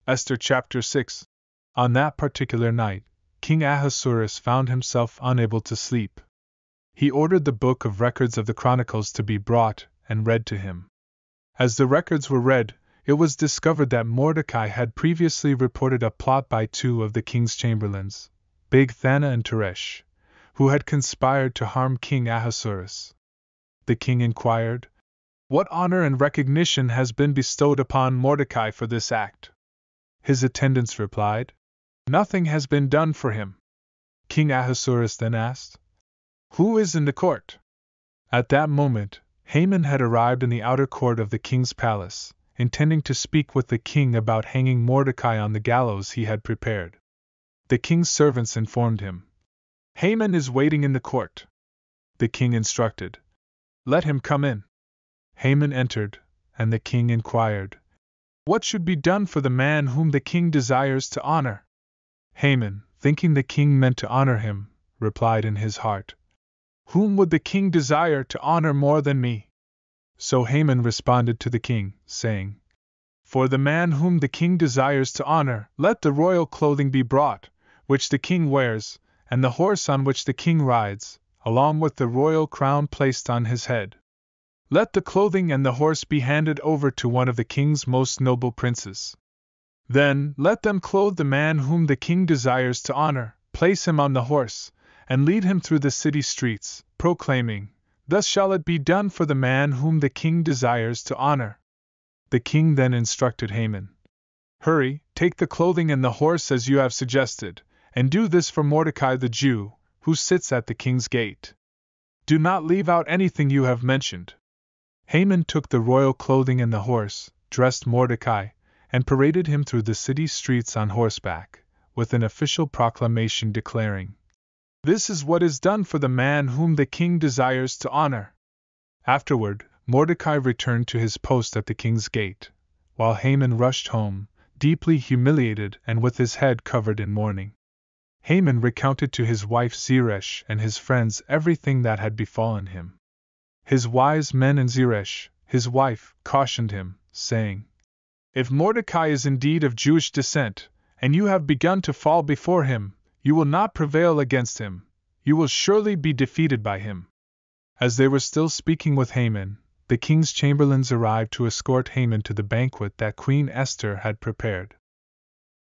Esther Chapter 6. On that particular night, King Ahasuerus found himself unable to sleep. He ordered the book of records of the chronicles to be brought and read to him. As the records were read, it was discovered that Mordecai had previously reported a plot by two of the king's chamberlains, Bigthana and Teresh, who had conspired to harm King Ahasuerus. The king inquired, "What honor and recognition has been bestowed upon Mordecai for this act?" His attendants replied, "Nothing has been done for him." King Ahasuerus then asked, "Who is in the court?" At that moment, Haman had arrived in the outer court of the king's palace, intending to speak with the king about hanging Mordecai on the gallows he had prepared. The king's servants informed him, "Haman is waiting in the court." The king instructed, "Let him come in." Haman entered, and the king inquired, "What should be done for the man whom the king desires to honor?" Haman, thinking the king meant to honor him, replied in his heart, "Whom would the king desire to honor more than me?" So Haman responded to the king, saying, "For the man whom the king desires to honor, let the royal clothing be brought, which the king wears, and the horse on which the king rides, along with the royal crown placed on his head. Let the clothing and the horse be handed over to one of the king's most noble princes. Then let them clothe the man whom the king desires to honor, place him on the horse, and lead him through the city streets, proclaiming, 'Thus shall it be done for the man whom the king desires to honor.'" The king then instructed Haman, "Hurry, take the clothing and the horse as you have suggested, and do this for Mordecai the Jew, who sits at the king's gate. Do not leave out anything you have mentioned." Haman took the royal clothing and the horse, dressed Mordecai, and paraded him through the city streets on horseback, with an official proclamation declaring, "This is what is done for the man whom the king desires to honor." Afterward, Mordecai returned to his post at the king's gate, while Haman rushed home, deeply humiliated and with his head covered in mourning. Haman recounted to his wife Zeresh and his friends everything that had befallen him. His wise men and Zeresh, his wife, cautioned him, saying, "If Mordecai is indeed of Jewish descent, and you have begun to fall before him, you will not prevail against him, you will surely be defeated by him." As they were still speaking with Haman, the king's chamberlains arrived to escort Haman to the banquet that Queen Esther had prepared.